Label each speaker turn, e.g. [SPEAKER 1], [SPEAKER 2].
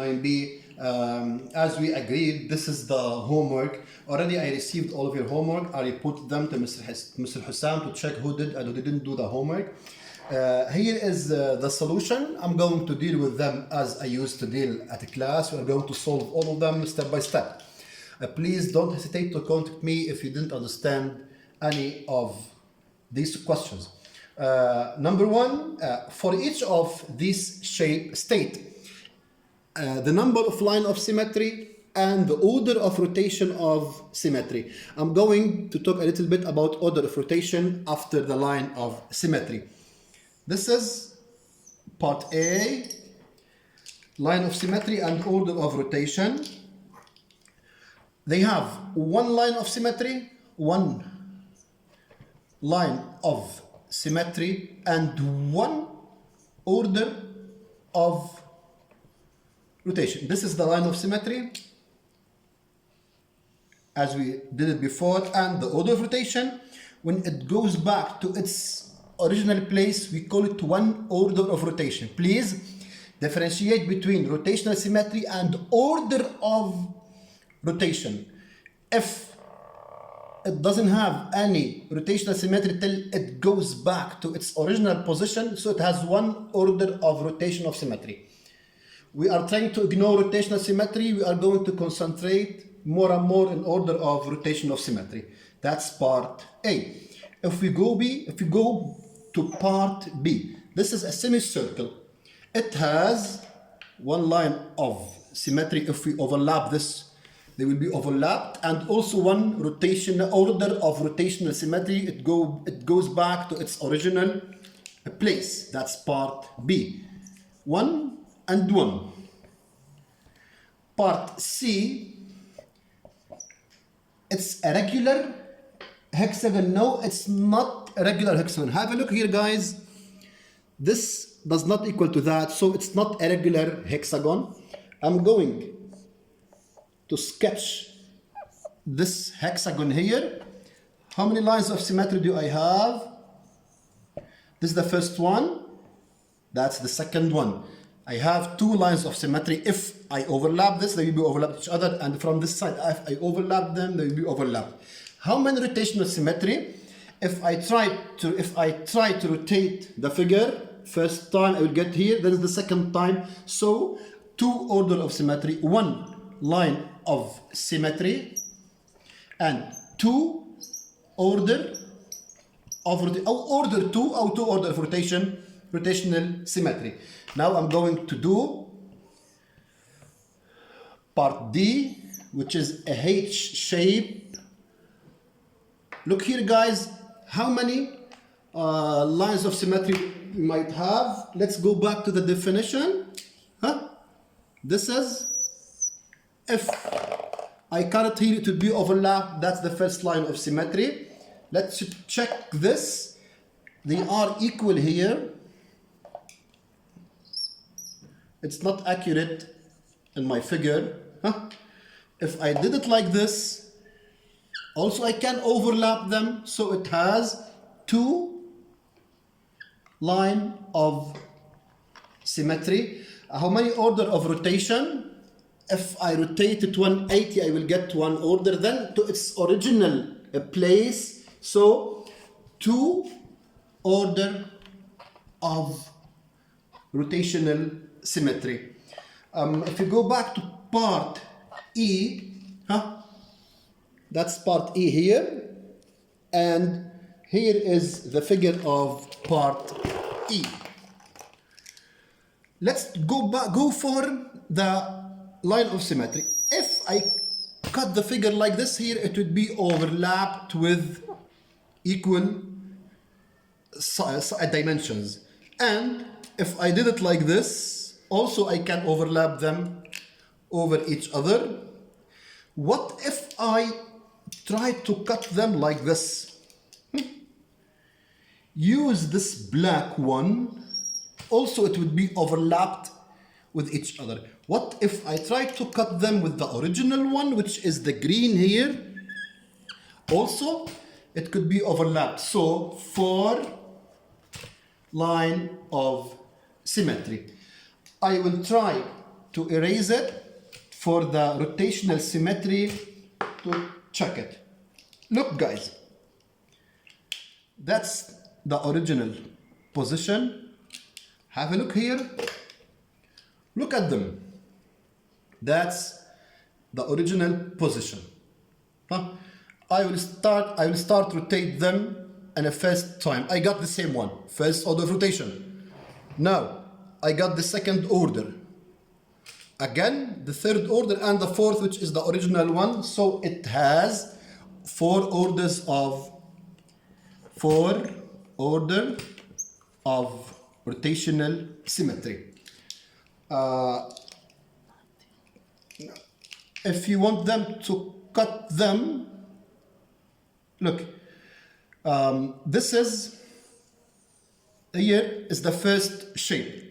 [SPEAKER 1] 9b. As we agreed, this is the homework. Already I received all of your homework. I reported them to Mr. Hussam to check who did and who didn't do the homework. Here is the solution. I'm going to deal with them as I used to deal at a class. We are going to solve all of them step by step. Please don't hesitate to contact me if you didn't understand any of these questions. Number one, for each of these shape state the number of line of symmetry and the order of rotation of symmetry. I'm going to talk a little bit about order of rotation after the line of symmetry. This is part A, line of symmetry and order of rotation. They have one line of symmetry, one line of symmetry, and one order of rotation. This is the line of symmetry as we did it before, and the order of rotation, when it goes back to its original place, we call it one order of rotation. Please differentiate between rotational symmetry and order of rotation. If it doesn't have any rotational symmetry till it goes back to its original position, so it has one order of rotation of symmetry. We are trying to ignore rotational symmetry. We are going to concentrate more and more in order of rotation of symmetry. That's part A. If we go to part B, this is a semicircle. It has one line of symmetry. If we overlap this, they will be overlapped, and also one rotational order of rotational symmetry. It goes back to its original place. That's part B. 1 and 1. Part C, it's a regular hexagon. No, it's not a regular hexagon. Have a look here, guys. This does not equal to that, so it's not a regular hexagon. I'm going to sketch this hexagon here. How many lines of symmetry do I have? This is the first one. That's the second one. I have two lines of symmetry. If I overlap this, they will be overlapped each other, and from this side, if I overlap them, they will be overlapped. How many rotational symmetry? If I try to rotate the figure, first time I will get here, then is the second time. So two order of symmetry, one line of symmetry, and two order of two order of rotation, rotational symmetry. Now I'm going to do part D, which is a H shape. Look here, guys, how many lines of symmetry we might have. Let's go back to the definition. This is, if I cut it here, it will be overlap. That's the first line of symmetry. Let's check this. They are equal here. It's not accurate in my figure. If I did it like this, also I can overlap them, so it has two line of symmetry. How many order of rotation? If I rotate it 180, I will get one order then to its original place. So two order of rotational symmetry. If you go back to part E, that's part E here, and here is the figure of part E. Let's go for the line of symmetry. If I cut the figure like this here, it would be overlapped with equal dimensions. And if I did it like this, also I can overlap them over each other. What if I try to cut them like this? Use this black one. Also it would be overlapped with each other. What if I try to cut them with the original one, which is the green here? Also it could be overlapped. So 4 line of symmetry. I will try to erase it for the rotational symmetry to check it. Look guys, that's the original position. Have a look here. Look at them. That's the original position. I will start rotate them in a first time. I got the same one, first order of rotation. Now I got the second order. Again, the third order and the fourth, which is the original one. So it has four orders of rotational symmetry. If you want them to cut them, look, this is, here is the first shape.